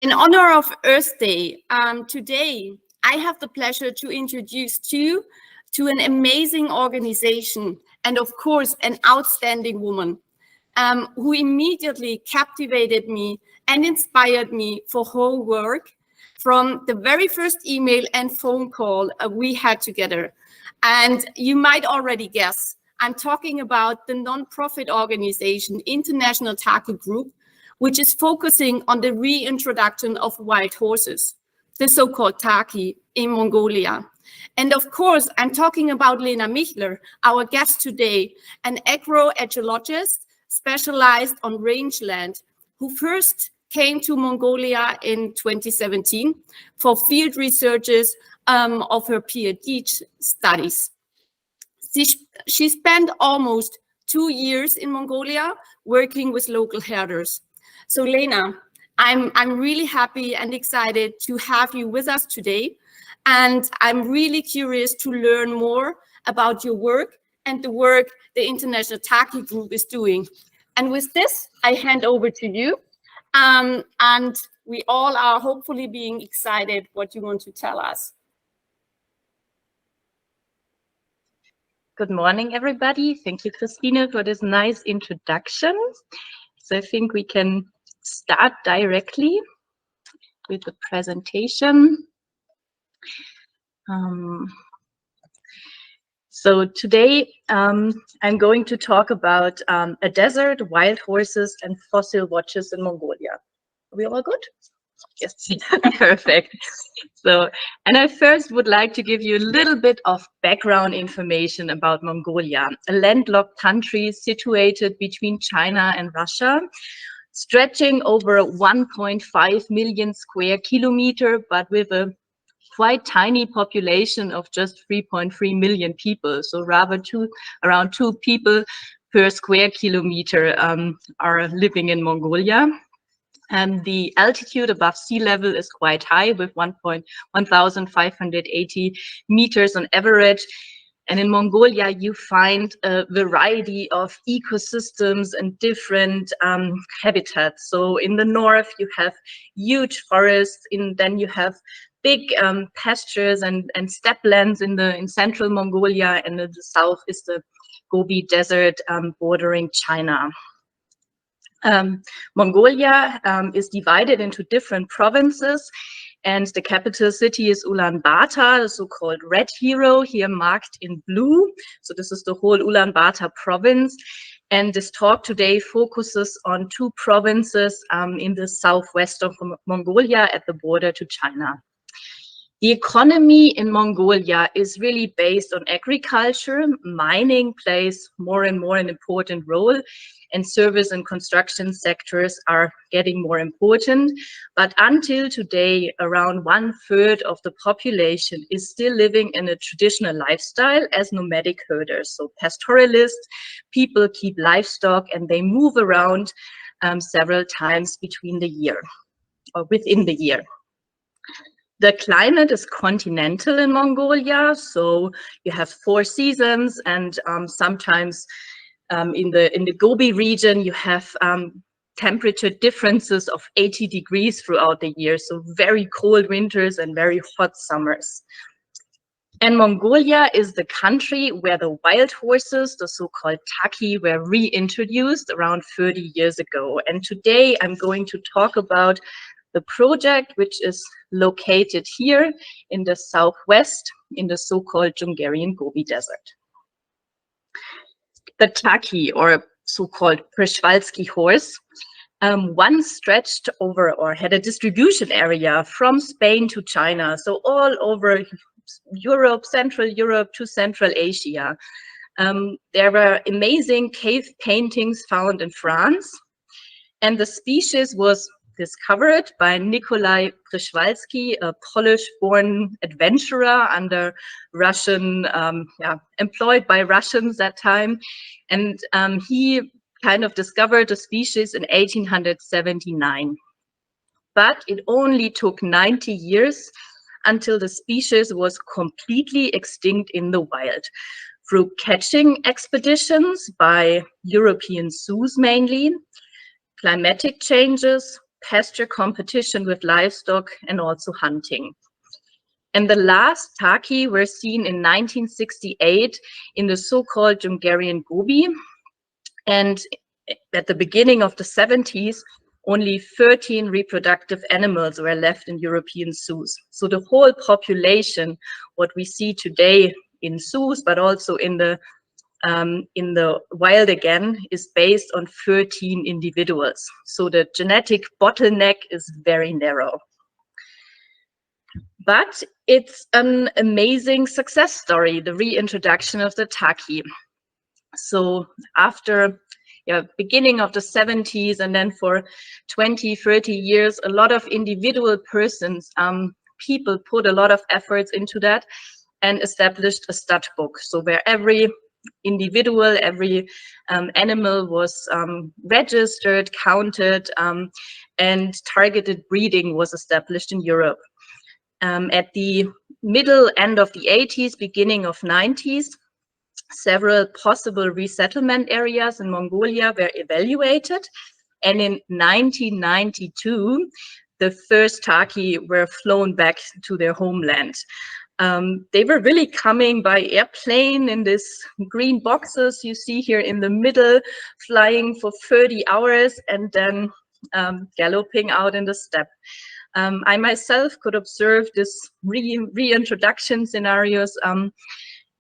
In honor of Earth Day, today I have the pleasure to introduce you to an amazing organization and, of course, an outstanding woman who immediately captivated me and inspired me for her work from the very first email and phone call we had together. And you might already guess, I'm talking about the non-profit organization International Takhi Group, which is focusing on the reintroduction of wild horses, the so-called Takhi in Mongolia. And of course, I'm talking about Lena Michler, our guest today, an agroecologist specialized on rangeland, who first came to Mongolia in 2017 for field researches of her PhD studies. She spent almost 2 years in Mongolia working with local herders. So Lena, I'm really happy and excited to have you with us today. And I'm really curious to learn more about your work and the work the International Takhi Group is doing. And with this, I hand over to you. And we all are hopefully being excited what you want to tell us. Good morning, everybody. Thank you, Christine, for this nice introduction. So I think we can start directly with the presentation. So today I'm going to talk about a desert, wild horses, and fossil watches in Mongolia. Are we all good? Yes, perfect. So, and I first would like to give you a little bit of background information about Mongolia, a landlocked country situated between China and Russia, stretching over 1.5 million square kilometers, but with a quite tiny population of just 3.3 million people. So rather around 2 people per square kilometer are living in Mongolia. And the altitude above sea level is quite high, with 1,580 meters on average. And in Mongolia, you find a variety of ecosystems and different habitats. So in the north, you have huge forests, then you have big pastures and steppe lands in central Mongolia, and in the south is the Gobi Desert bordering China. Mongolia is divided into different provinces, and the capital city is Ulaanbaatar, the so-called Red Hero, here marked in blue. So this is the whole Ulaanbaatar province. And this talk today focuses on 2 provinces in the southwest of Mongolia at the border to China. The economy in Mongolia is really based on agriculture. Mining plays more and more an important role, and service and construction sectors are getting more important. But until today, around 1/3 of the population is still living in a traditional lifestyle as nomadic herders. So pastoralists, people keep livestock and they move around several times between the year or within the year. The climate is continental in Mongolia, so you have 4 seasons, and sometimes in the Gobi region you have temperature differences of 80 degrees throughout the year, so very cold winters and very hot summers. And Mongolia is the country where the wild horses, the so-called Takhi, were reintroduced around 30 years ago. And today I'm going to talk about the project, which is located here in the southwest in the so-called Jungarian Gobi Desert. The Takhi, or so-called Przewalski horse, once stretched over or had a distribution area from Spain to China, so all over Europe, Central Europe to Central Asia. There were amazing cave paintings found in France, and the species was discovered by Nikolai Przewalski, a Polish-born adventurer under Russian, employed by Russians that time. And he kind of discovered the species in 1879. But it only took 90 years until the species was completely extinct in the wild, through catching expeditions by European zoos mainly, climatic changes, pasture competition with livestock, and also hunting. And the last Takhi were seen in 1968 in the so-called Great Gobi. And at the beginning of the 70s, only 13 reproductive animals were left in European zoos. So the whole population, what we see today in zoos, but also in the wild again, is based on 13 individuals. So the genetic bottleneck is very narrow. But it's an amazing success story, the reintroduction of the Takhi. So after beginning of the 70s, and then for 20, 30 years, a lot of individual persons, people put a lot of efforts into that and established a stud book. So where every individual, every animal was registered, counted, and targeted breeding was established in Europe. At the middle end of the 80s, beginning of 90s, several possible resettlement areas in Mongolia were evaluated, and in 1992 the first Takhi were flown back to their homeland. They were really coming by airplane in these green boxes you see here in the middle, flying for 30 hours and then galloping out in the steppe. I myself could observe this reintroduction scenarios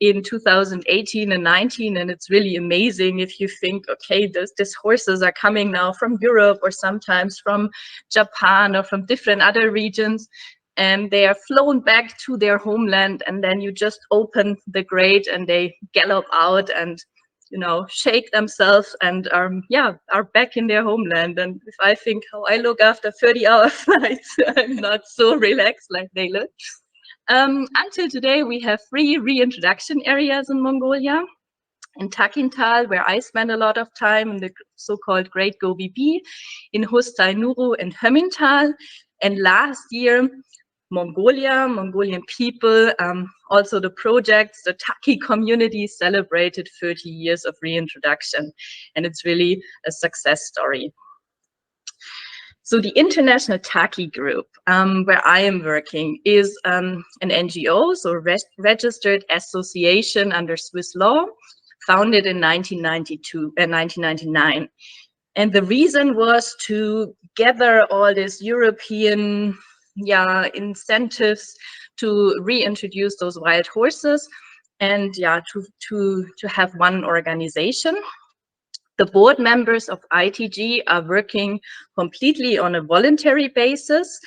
in 2018 and 19, and it's really amazing if you think, okay, these horses are coming now from Europe or sometimes from Japan or from different other regions, and they are flown back to their homeland, and then you just open the grate and they gallop out and, you know, shake themselves and are back in their homeland. And if I think how I look after 30-hour flights, I'm not so relaxed like they look. Until today, we have 3 reintroduction areas in Mongolia. In Takhintal, where I spend a lot of time, in the so-called Great Gobi B, in Hustai Nuru and Hömintal. And last year, Mongolian people, also the projects, the Takhi community celebrated 30 years of reintroduction. And it's really a success story. So the International Takhi Group, where I am working, is an NGO, so registered association under Swiss law, founded in 1999. And the reason was to gather all these European incentives to reintroduce those wild horses, and to have one organization. The board members of ITG are working completely on a voluntary basis,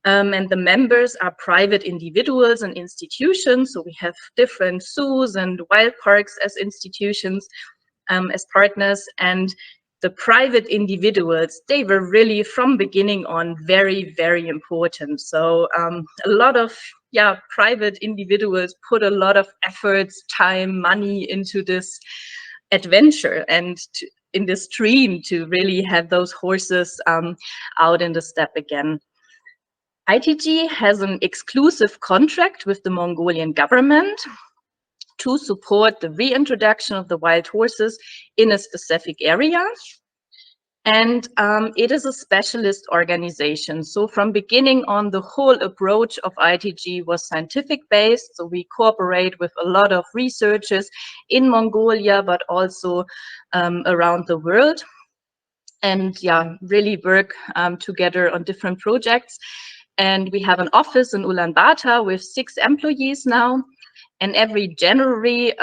and the members are private individuals and institutions. So we have different zoos and wild parks as institutions, as partners, and the private individuals, they were really from beginning on very, very important. So a lot of private individuals put a lot of efforts, time, money into this adventure and in this dream to really have those horses out in the steppe again. ITG has an exclusive contract with the Mongolian government to support the reintroduction of the wild horses in a specific area. And it is a specialist organization. So from beginning on, the whole approach of ITG was scientific based. So we cooperate with a lot of researchers in Mongolia, but also around the world. And really work together on different projects. And we have an office in Ulaanbaatar with 6 employees now. And every January,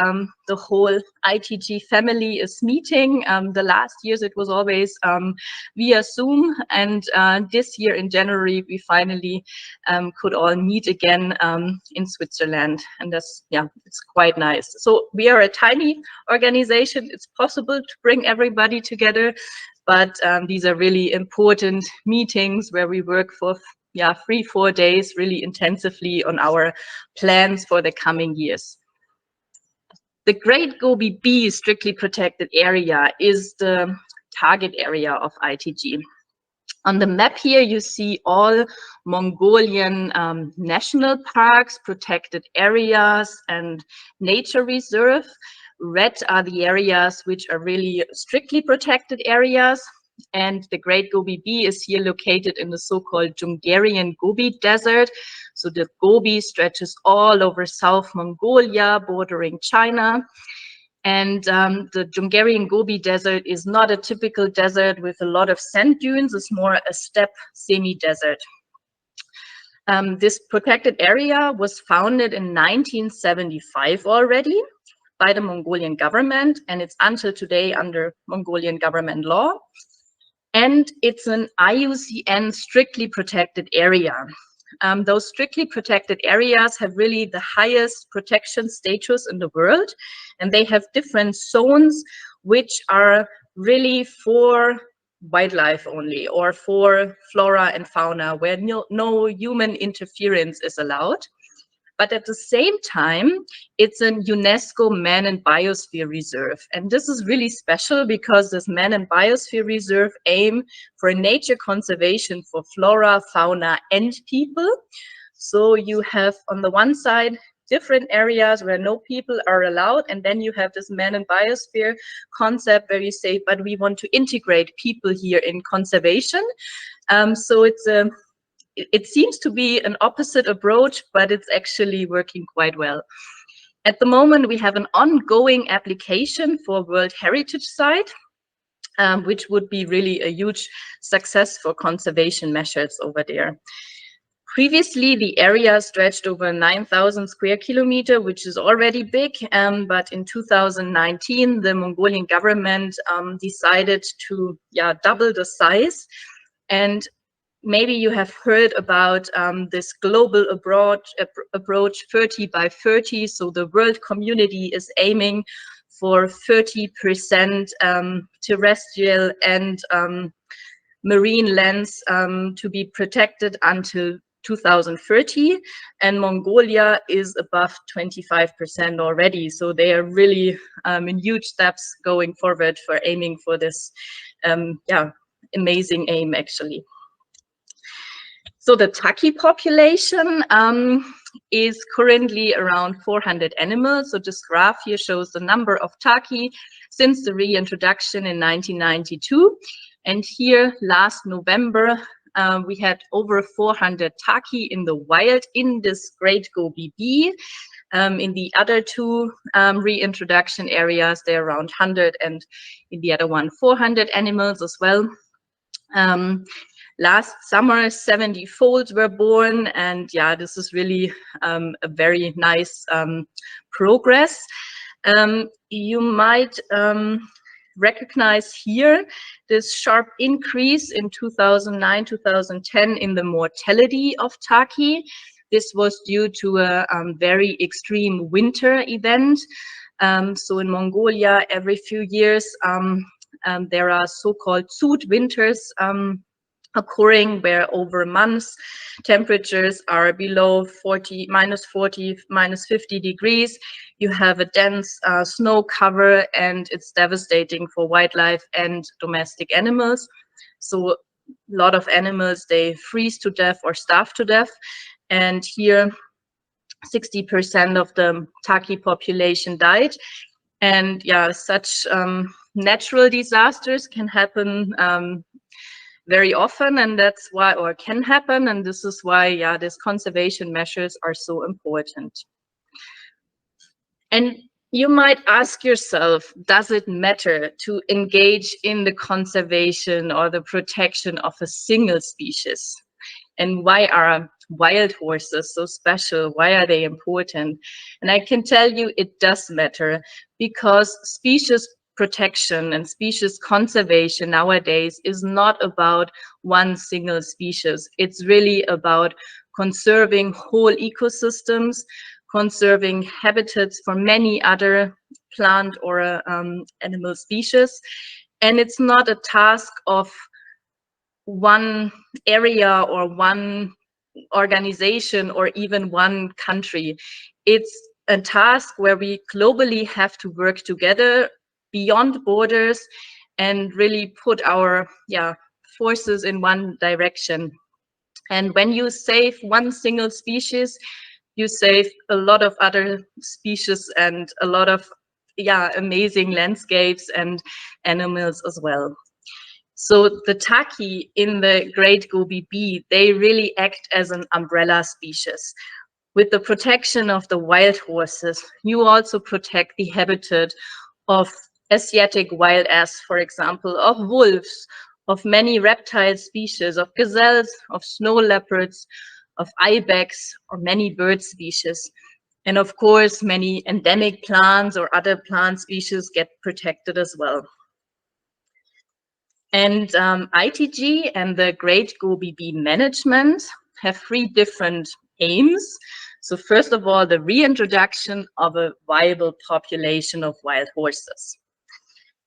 the whole ITG family is meeting. The last years it was always via Zoom, and this year in January we finally could all meet again in Switzerland, and that's it's quite nice. So we are a tiny organization. It's possible to bring everybody together, but these are really important meetings where we work for 3-4 days really intensively on our plans for the coming years. The Great Gobi B strictly protected area is the target area of ITG. On the map here you see all Mongolian national parks, protected areas and nature reserve. Red are the areas which are really strictly protected areas. And the Great Gobi B is here located in the so-called Jungarian Gobi Desert. So the Gobi stretches all over South Mongolia, bordering China. And the Jungarian Gobi Desert is not a typical desert with a lot of sand dunes. It's more a steppe semi-desert. This protected area was founded in 1975 already by the Mongolian government, and it's until today under Mongolian government law. And it's an IUCN strictly protected area. Those strictly protected areas have really the highest protection status in the world, and they have different zones which are really for wildlife only, or for flora and fauna, where no human interference is allowed. But at the same time, it's a UNESCO Man and Biosphere Reserve. And this is really special because this Man and Biosphere Reserve aim for nature conservation for flora, fauna, and people. So you have on the one side different areas where no people are allowed, and then you have this Man and Biosphere concept where you say, but we want to integrate people here in conservation. So it seems to be an opposite approach, but it's actually working quite well. At the moment, we have an ongoing application for World Heritage Site, which would be really a huge success for conservation measures over there. Previously, the area stretched over 9,000 square kilometers, which is already big, but in 2019, the Mongolian government decided to double the size. And maybe you have heard about this global approach 30 by 30. So the world community is aiming for 30% terrestrial and marine lands to be protected until 2030. And Mongolia is above 25% already. So they are really in huge steps going forward for aiming for this amazing aim, actually. So the Takhi population is currently around 400 animals. So this graph here shows the number of Takhi since the reintroduction in 1992. And here last November, we had over 400 Takhi in the wild in this Great Gobi B. In the other two reintroduction areas, they're around 100, and in the other one, 400 animals as well. Last summer, 70 foals were born, and this is really a very nice progress. You might recognize here this sharp increase in 2009-2010 in the mortality of Takhi. This was due to a very extreme winter event. So in Mongolia, every few years, there are so-called Zud winters occurring, where over months temperatures are below minus 40, minus 50 degrees. You have a dense snow cover, and it's devastating for wildlife and domestic animals. So a lot of animals, they freeze to death or starve to death. And here 60% of the Takhi population died. And such natural disasters can happen very often, and that's why, or can happen, and this is why these conservation measures are so important. And you might ask yourself, does it matter to engage in the conservation or the protection of a single species? And why are wild horses so special? Why are they important? And I can tell you it does matter, because species protection and species conservation nowadays is not about one single species. It's really about conserving whole ecosystems, conserving habitats for many other plant or animal species. And it's not a task of one area or one organization or even one country. It's a task where we globally have to work together beyond borders and really put our forces in one direction. And when you save one single species, you save a lot of other species and a lot of amazing landscapes and animals as well. So the Takhi in the Great Gobi B, they really act as an umbrella species. With the protection of the wild horses, you also protect the habitat of Asiatic wild ass, for example, of wolves, of many reptile species, of gazelles, of snow leopards, of ibex, or many bird species. And of course, many endemic plants or other plant species get protected as well. And ITG and the Great Gobi B management have 3 different aims. So first of all, the reintroduction of a viable population of wild horses.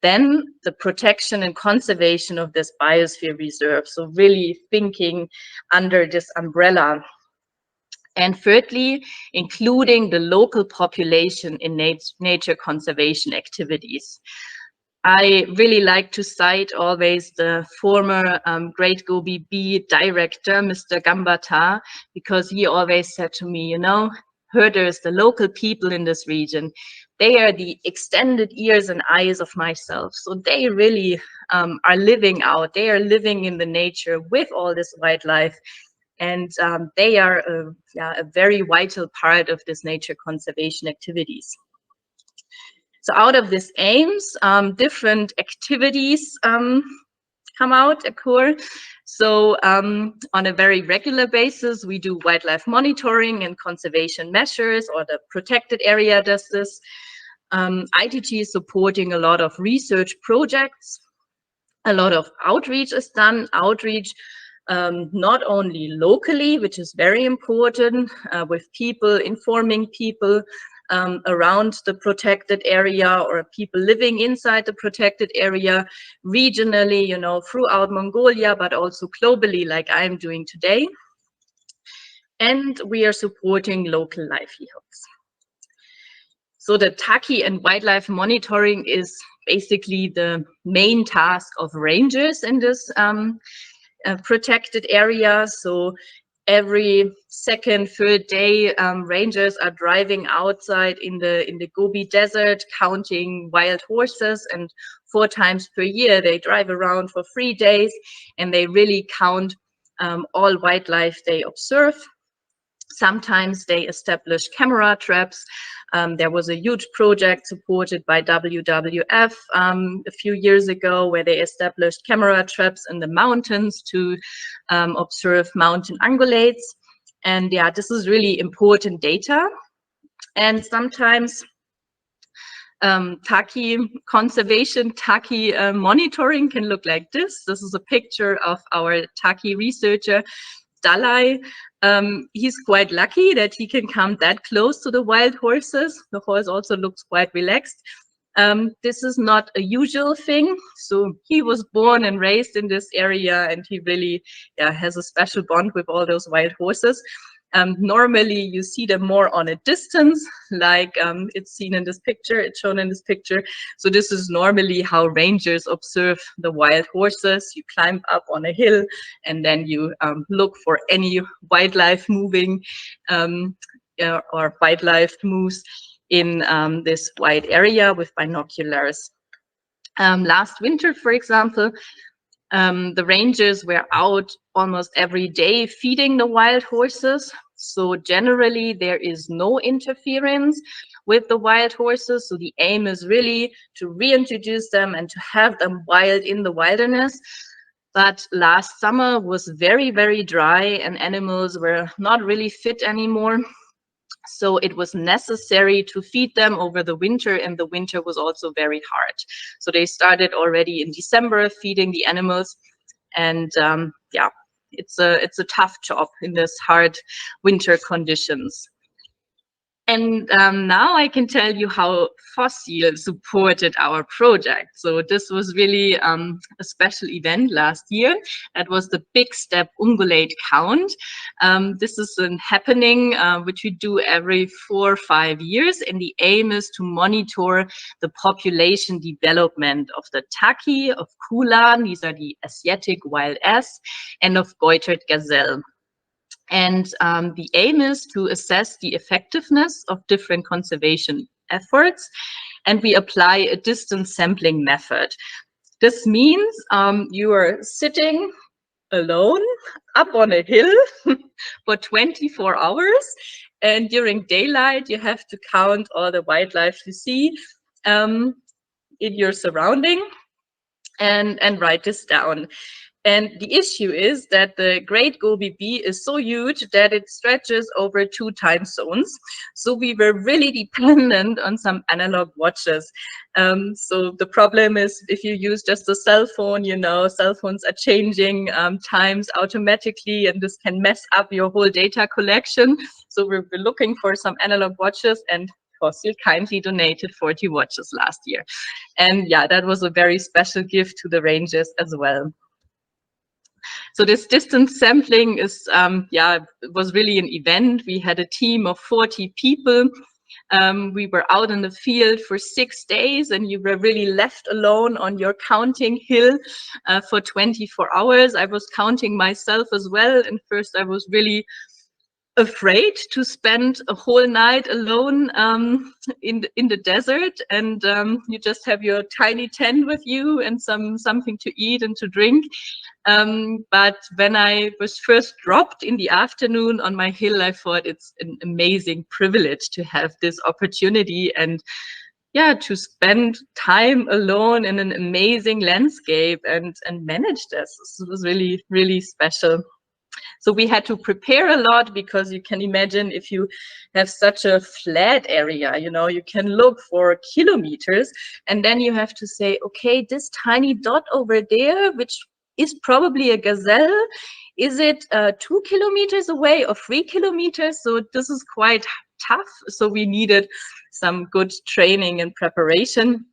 Then the protection and conservation of this biosphere reserve. So really thinking under this umbrella. And thirdly, including the local population in nature conservation activities. I really like to cite always the former Great Gobi B director, Mr. Gambata, because he always said to me, you know, herders, the local people in this region, they are the extended ears and eyes of myself. So they really are living out, they are living in the nature with all this wildlife. And they are a very vital part of this nature conservation activities. So out of these aims, different activities occur. So on a very regular basis, we do wildlife monitoring and conservation measures, or the protected area does this. ITG is supporting a lot of research projects. A lot of outreach is done. Outreach not only locally, which is very important, with people, informing people around the protected area or people living inside the protected area, regionally, you know, throughout Mongolia, but also globally, like I'm doing today. And we are supporting local livelihoods. So the Takhi and wildlife monitoring is basically the main task of rangers in this protected area. So every second, third day, rangers are driving outside in the Gobi Desert, counting wild horses, and 4 times per year they drive around for 3 days, and they really count all wildlife they observe. Sometimes they establish camera traps. There was a huge project supported by WWF a few years ago where they established camera traps in the mountains to observe mountain ungulates. And yeah, this is really important data. And sometimes Takhi conservation, Takhi monitoring can look like this. This is a picture of our Takhi researcher, Dalai. He's quite lucky that he can come that close to the wild horses. The horse also looks quite relaxed. This is not a usual thing. So he was born and raised in this area, and he really has a special bond with all those wild horses. Normally you see them more on a distance, like it's seen in this picture, it's shown in this picture. So this is normally how rangers observe the wild horses. You climb up on a hill and then you look for any wildlife moving or wildlife moves in this wide area with binoculars. Last winter, for example, the rangers were out almost every day feeding the wild horses. So generally there is no interference with the wild horses. So the aim is really to reintroduce them and to have them wild in the wilderness. But last summer was very, very dry and animals were not really fit anymore. So it was necessary to feed them over the winter, and the winter was also very hard. So they started already in December feeding the animals, and yeah, it's a tough job in this hard winter conditions. And now I can tell you how Fossil supported our project. So this was really a special event last year. It was the Big Step Ungulate Count. This is a happening which we do every 4 or 5 years. And the aim is to monitor the population development of the Takhi, of Kulan, these are the Asiatic wild ass, and of goitered gazelle. And the aim is to assess the effectiveness of different conservation efforts, and we apply a distance sampling method. This means you are sitting alone up on a hill for 24 hours, and during daylight you have to count all the wildlife you see in your surrounding and write this down. And the issue is that the Great Gobi B is so huge that it stretches over 2 time zones. So we were really dependent on some analog watches. So the problem is if you use just a cell phone, you know, cell phones are changing times automatically, and this can mess up your whole data collection. So we're looking for some analog watches, and Fossil kindly donated 40 watches last year. And yeah, that was a very special gift to the rangers as well. So this distance sampling is, was really an event. We had a team of 40 people. We were out in the field for 6 days, and you were really left alone on your counting hill for 24 hours. I was counting myself as well. And first I was really afraid to spend a whole night alone in the desert, and you just have your tiny tent with you and something to eat and to drink. But when I was first dropped in the afternoon on my hill, I thought it's an amazing privilege to have this opportunity, and yeah, to spend time alone in an amazing landscape and manage this. This was really, really special. So we had to prepare a lot, because you can imagine if you have such a flat area, you know, you can look for kilometers, and then you have to say, okay, this tiny dot over there, which is probably a gazelle, is it 2 kilometers away or 3 kilometers? So this is quite tough. So we needed some good training and preparation.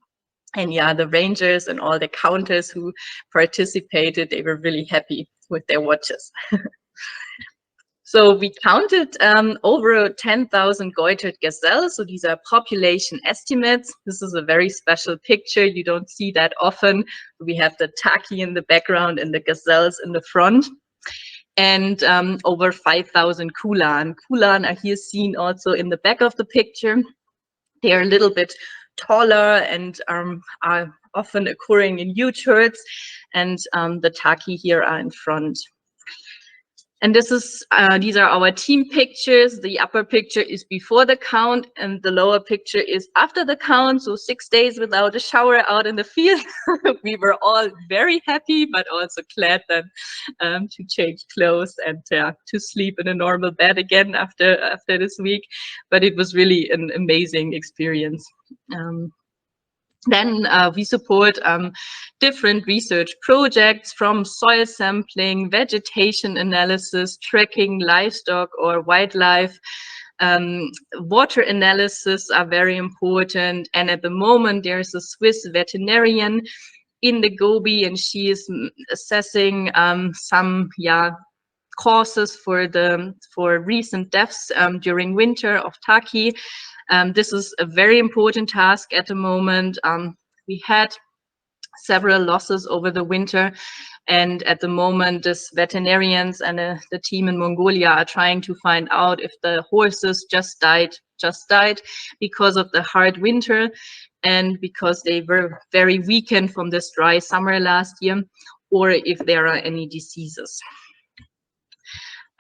And yeah, the rangers and all the counters who participated, they were really happy with their watches. So we counted over 10,000 goitered gazelles. So these are population estimates. This is a very special picture. You don't see that often. We have the Takhi in the background and the gazelles in the front. And over 5,000 kulan. Kulan are here seen also in the back of the picture. They are a little bit taller and are often occurring in huge herds. And the Takhi here are in front. And this is, these are our team pictures. The upper picture is before the count, and the lower picture is after the count. So 6 days without a shower out in the field. We were all very happy, but also glad then to change clothes and to sleep in a normal bed again after this week. But it was really an amazing experience. Then we support different research projects, from soil sampling, vegetation analysis, tracking livestock or wildlife. Water analysis are very important. And at the moment, there's a Swiss veterinarian in the Gobi, and she is assessing some causes for recent deaths during winter of Takhi. This is a very important task at the moment. We had several losses over the winter, and at the moment, this veterinarians and the team in Mongolia are trying to find out if the horses just died because of the hard winter and because they were very weakened from this dry summer last year, or if there are any diseases.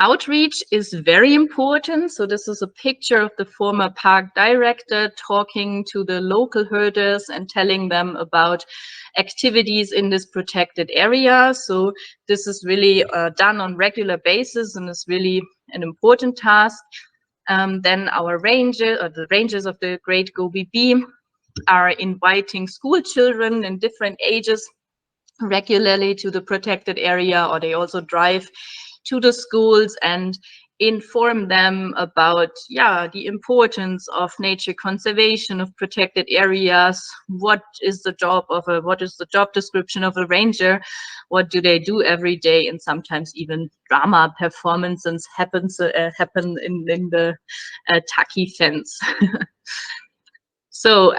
Outreach is very important. So this is a picture of the former park director talking to the local herders and telling them about activities in this protected area. So this is really done on regular basis, and is really an important task. Then our ranger, or the rangers of the Great Gobi B, are inviting school children in different ages regularly to the protected area, or they also drive to the schools and inform them about the importance of nature conservation, of protected areas. What is the job description of a ranger? What do they do every day? And sometimes even drama performances happen in the Takhi fence. So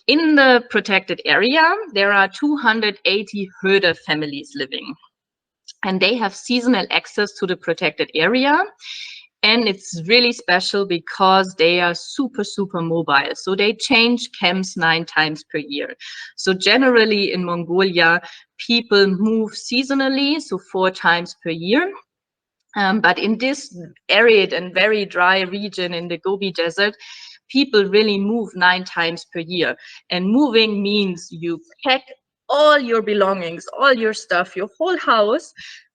in the protected area, there are 280 herder families living, and they have seasonal access to the protected area. And it's really special because they are super, super mobile. So they change camps 9 times per year. So generally in Mongolia, people move seasonally, so 4 times per year. But in this arid and very dry region in the Gobi Desert, people really move 9 times per year. And moving means you pack all your belongings, all your stuff, your whole house,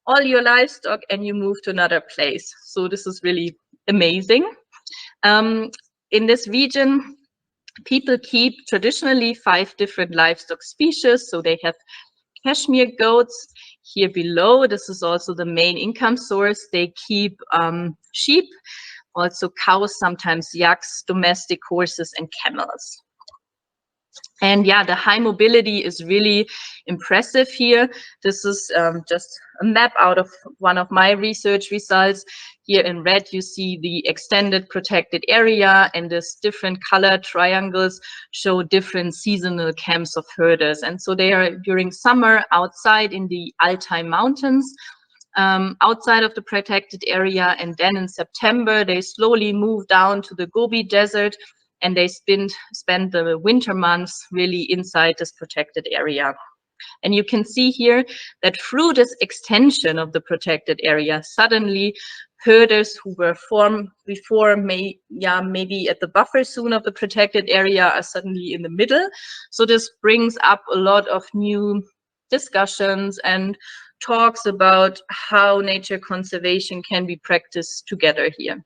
all your livestock, and you move to another place. So this is really amazing. In this region, people keep traditionally 5 different livestock species. So they have Kashmir goats here below. This is also the main income source. They keep sheep, also cows, sometimes yaks, domestic horses, and camels. And yeah, the high mobility is really impressive here. This is just a map out of one of my research results. Here in red, you see the extended protected area, and this different color triangles show different seasonal camps of herders. And so they are during summer outside in the Altai Mountains, outside of the protected area. And then in September, they slowly move down to the Gobi Desert, and they spend the winter months really inside this protected area. And you can see here that through this extension of the protected area, suddenly herders who were formed before maybe at the buffer zone of the protected area are suddenly in the middle. So this brings up a lot of new discussions and talks about how nature conservation can be practiced together here.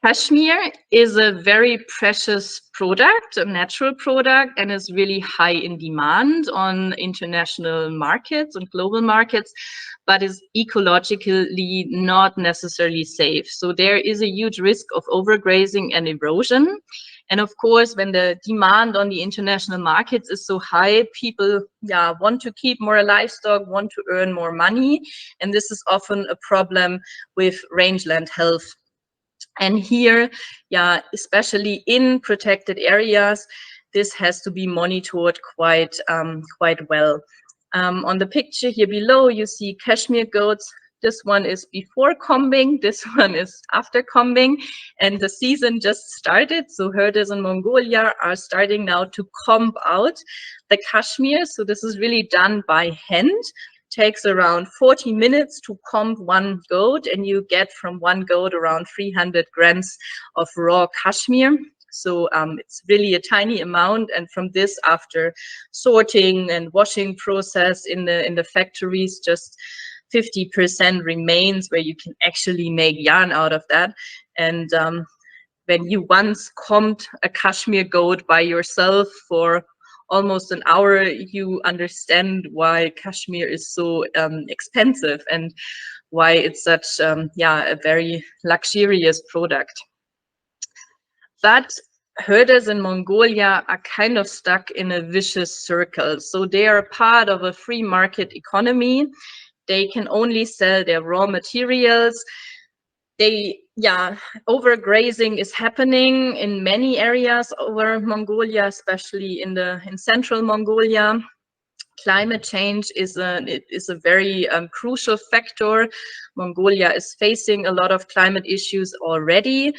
Kashmir is a very precious product, a natural product, and is really high in demand on international markets and global markets, but is ecologically not necessarily safe. So there is a huge risk of overgrazing and erosion. And of course, when the demand on the international markets is so high, people want to keep more livestock, want to earn more money. And this is often a problem with rangeland health. And here, especially in protected areas, this has to be monitored quite well. On the picture here below, you see Kashmir goats. This one is before combing, this one is after combing, and the season just started. So herders in Mongolia are starting now to comb out the Kashmir. So this is really done by hand. Takes around 40 minutes to comb one goat, and you get from one goat around 300 grams of raw Kashmir. So it's really a tiny amount, and from this, after sorting and washing process in the factories, just 50% remains where you can actually make yarn out of that. And when you once combed a Kashmir goat by yourself for almost an hour, you understand why Kashmir is so expensive and why it's such a very luxurious product. But herders in Mongolia are kind of stuck in a vicious circle. So they are part of a free market economy. They can only sell their raw materials. Overgrazing is happening in many areas over Mongolia, especially in central Mongolia. Climate change is a very crucial factor. Mongolia is facing a lot of climate issues already,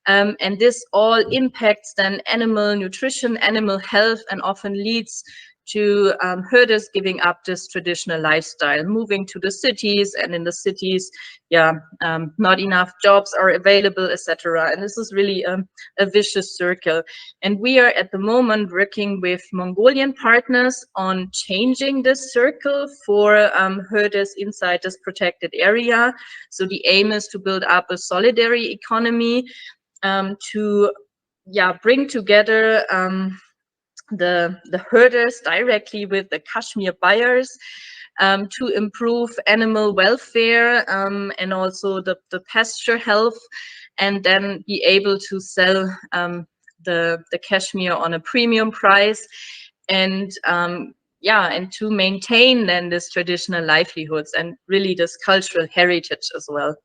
and this all impacts then animal nutrition, animal health, and often leads to herders giving up this traditional lifestyle, moving to the cities, and in the cities, not enough jobs are available, etc. And this is really a vicious circle. And we are at the moment working with Mongolian partners on changing this circle for herders inside this protected area. So the aim is to build up a solidarity economy to bring together the herders directly with the Kashmir buyers to improve animal welfare and also the pasture health, and then be able to sell the Kashmir on a premium price, and and to maintain then this traditional livelihoods and really this cultural heritage as well.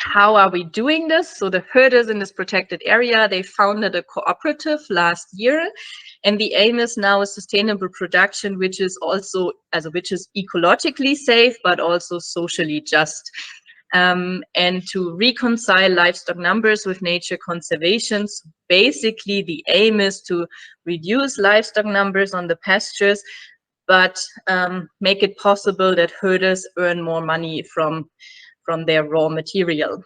How are we doing this? So the herders in this protected area, they founded a cooperative last year, and the aim is now a sustainable production, which is ecologically safe, but also socially just. and to reconcile livestock numbers with nature conservation. So basically, the aim is to reduce livestock numbers on the pastures, but make it possible that herders earn more money from their raw material.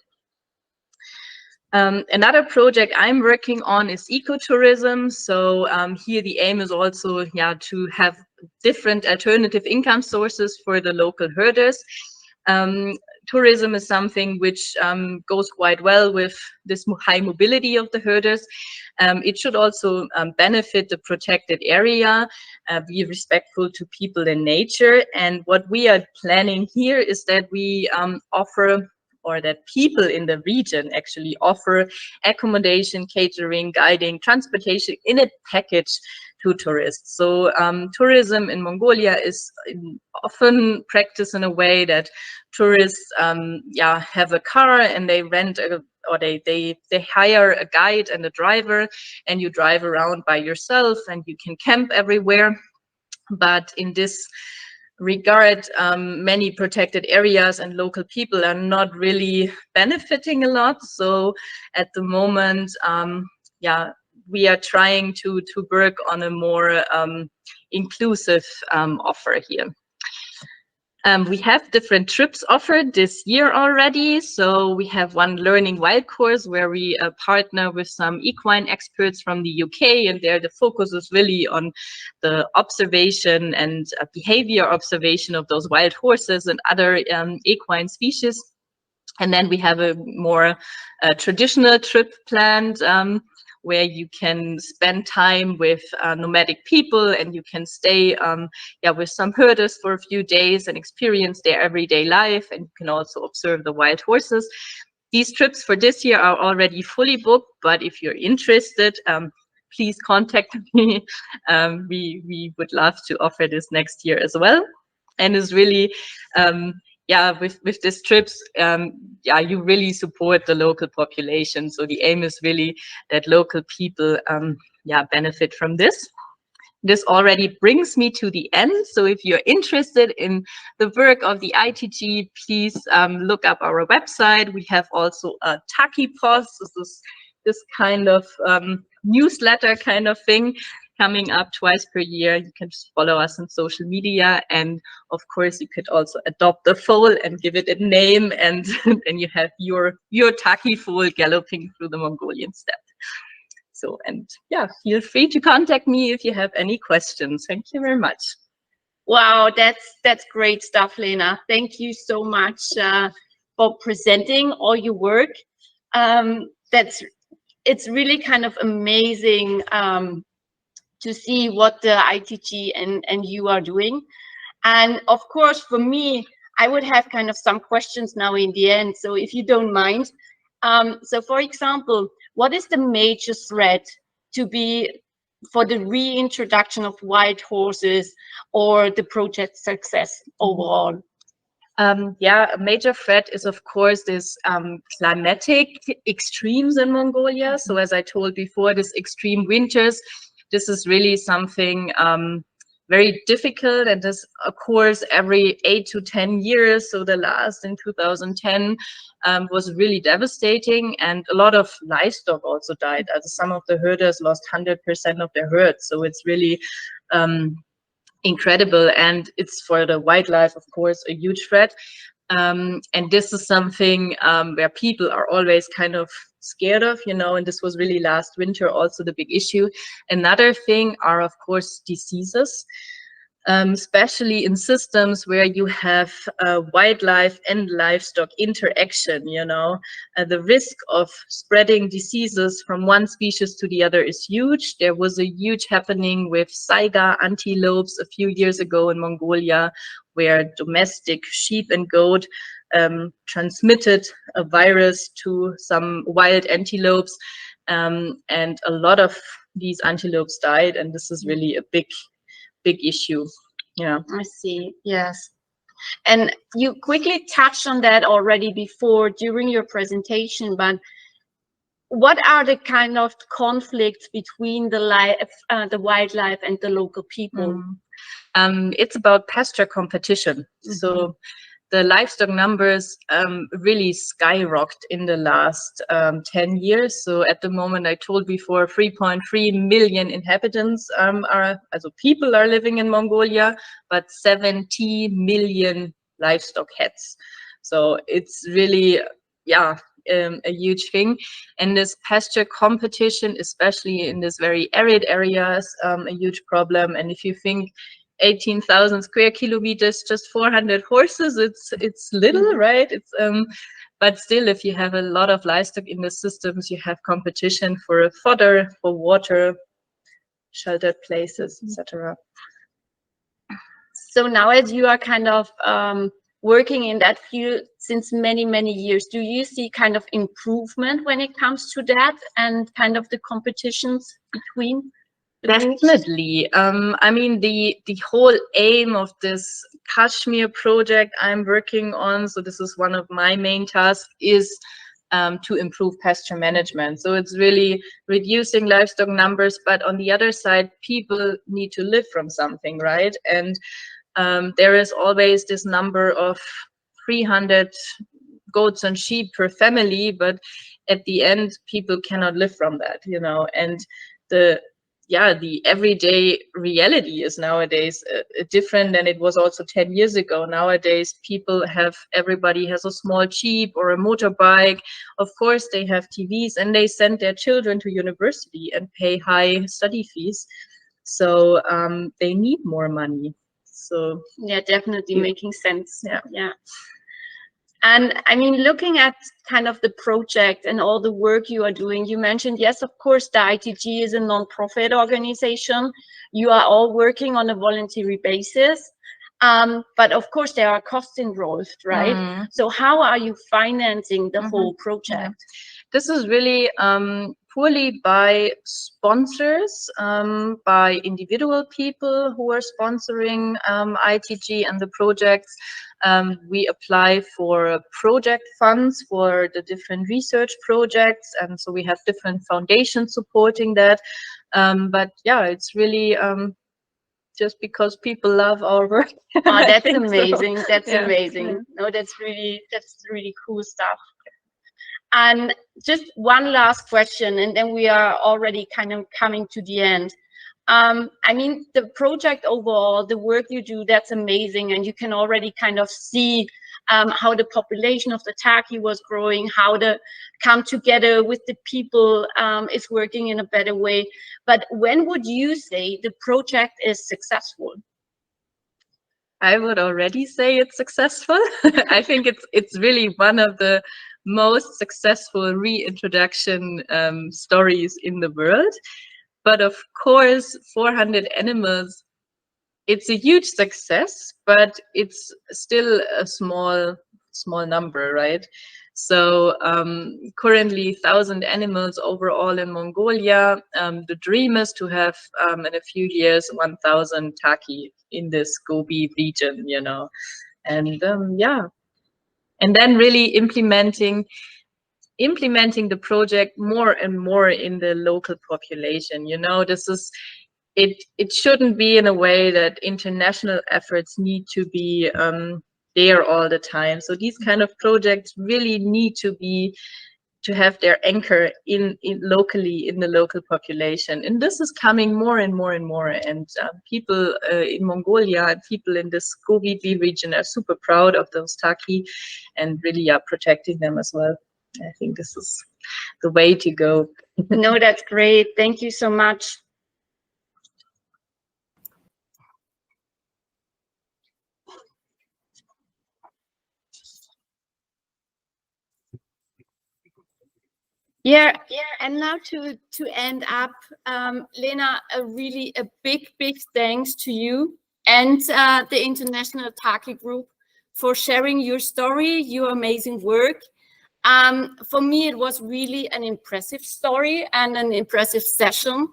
Another project I'm working on is ecotourism. So here the aim is also to have different alternative income sources for the local herders. Tourism is something which goes quite well with this high mobility of the herders. It should also benefit the protected area, be respectful to people and nature. And what we are planning here is that we offer, or that people in the region actually offer, accommodation, catering, guiding, transportation in a package to tourists. So tourism in Mongolia is often practiced in a way that tourists have a car and they rent or they hire a guide and a driver, and you drive around by yourself and you can camp everywhere. But in this regard, many protected areas and local people are not really benefiting a lot. So at the moment, we are trying to work on a more inclusive offer here. We have different trips offered this year already. So we have one learning wild course where we partner with some equine experts from the UK, and there the focus is really on the observation and behavior observation of those wild horses and other equine species. And then we have a more traditional trip planned, where you can spend time with nomadic people, and you can stay with some herders for a few days and experience their everyday life, and you can also observe the wild horses. These trips for this year are already fully booked, but if you're interested, please contact me. We would love to offer this next year as well. And it's really with these trips, you really support the local population. So the aim is really that local people benefit from this. This already brings me to the end. So if you're interested in the work of the ITG, please look up our website. We have also a Takhi post. This is this kind of newsletter kind of thing coming up twice per year. You can just follow us on social media, and of course you could also adopt a foal and give it a name, and then you have your Takhi foal galloping through the Mongolian steppe. So, and feel free to contact me if you have any questions. Thank you very much. Wow, that's great stuff, Lena. Thank you so much for presenting all your work. It's really kind of amazing to see what the ITG and you are doing. And of course, for me, I would have kind of some questions now in the end. So if you don't mind, so for example, what is the major threat for the reintroduction of wild horses or the project success overall? A major threat is, of course, this climatic extremes in Mongolia. So as I told before, this extreme winters, this is really something very difficult, and this occurs every 8 to 10 years. So the last in 2010 was really devastating, and a lot of livestock also died. Some of the herders lost 100% of their herd. So it's really incredible, and it's for the wildlife, of course, a huge threat. And this is something where people are always kind of scared of, and this was really last winter also the big issue. Another thing are, of course, diseases, especially in systems where you have wildlife and livestock interaction. The risk of spreading diseases from one species to the other is huge. There was a huge happening with Saiga antelopes a few years ago in Mongolia, where domestic sheep and goat transmitted a virus to some wild antelopes, and a lot of these antelopes died, and this is really a big issue. I see. Yes. And you quickly touched on that already before during your presentation, but what are the kind of conflicts between the wildlife and the local people? It's about pasture competition. So the livestock numbers really skyrocketed in the last 10 years. So at the moment, I told before, 3.3 million inhabitants people are living in Mongolia, but 70 million livestock heads. So it's really, yeah, a huge thing. And this pasture competition, especially in this very arid areas, a huge problem. And if you think 18,000 square kilometers, just 400 horses, it's little, right? It's but still, if you have a lot of livestock in the systems, you have competition for fodder, for water, sheltered places, etc. So now, as you are kind of working in that field since many, many years, do you see kind of improvement when it comes to that and kind of the competitions between? Definitely. I mean, the whole aim of this Kashmir project I'm working on, so this is one of my main tasks, is to improve pasture management. So it's really reducing livestock numbers, but on the other side, people need to live from something, right? And there is always this number of 300 goats and sheep per family, but at the end, people cannot live from that, you know. And the everyday reality is nowadays different than it was also 10 years ago. Nowadays, everybody has a small Jeep or a motorbike. Of course, they have TVs and they send their children to university and pay high study fees. So they need more money. So yeah, definitely making sense. Yeah. And I mean, looking at kind of the project and all the work you are doing, you mentioned, yes, of course, the ITG is a non-profit organization. You are all working on a voluntary basis. But of course, there are costs involved, right? So how are you financing the whole project? This is really poorly by sponsors, by individual people who are sponsoring ITG and the projects. We apply for project funds for the different research projects, and so we have different foundations supporting that. But yeah, it's really just because people love our work. Oh, that's amazing. So. That's amazing. Yeah. No, that's really cool stuff. And just one last question, and then we are already kind of coming to the end. I mean, the project overall, the work you do, that's amazing. And you can already kind of see how the population of the Takhi was growing, how the come together with the people is working in a better way. But when would you say the project is successful? I would already say it's successful. I think it's really one of the most successful reintroduction stories in the world. But of course, 400 animals, it's a huge success, but it's still a small number, right? So currently 1,000 animals overall in Mongolia. The dream is to have in a few years 1,000 Takhi in this Gobi region, you know. And yeah, and then really implementing the project more and more in the local population. You know, this is it shouldn't be in a way that international efforts need to be there all the time. So these kind of projects really need to have their anchor in locally in the local population, and this is coming more and more and more. And people in Mongolia and people in this Gobi B region are super proud of those Takhi and really are protecting them as well. I think this is the way to go. No, that's great. Thank you so much. Yeah, and now to end up, Lena, a big thanks to you and the International Takhi Group for sharing your story, your amazing work. For me, it was really an impressive story and an impressive session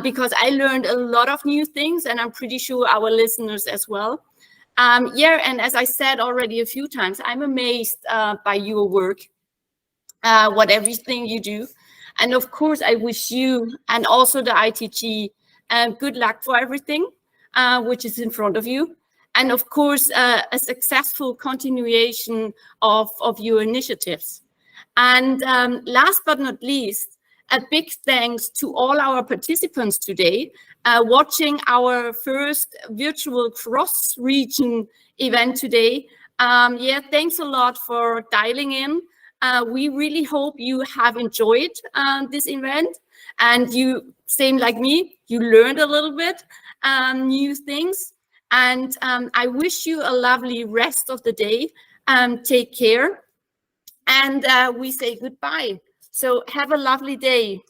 because I learned a lot of new things, and I'm pretty sure our listeners as well. Yeah, and as I said already a few times, I'm amazed by your work. Everything you do, and of course I wish you and also the ITG good luck for everything which is in front of you, and of course, a successful continuation of your initiatives. And last but not least, a big thanks to all our participants today watching our first virtual cross-region event today. Yeah, thanks a lot for dialing in. We really hope you have enjoyed this event, and you, same like me, you learned a little bit new things. And I wish you a lovely rest of the day. Take care. And we say goodbye. So have a lovely day.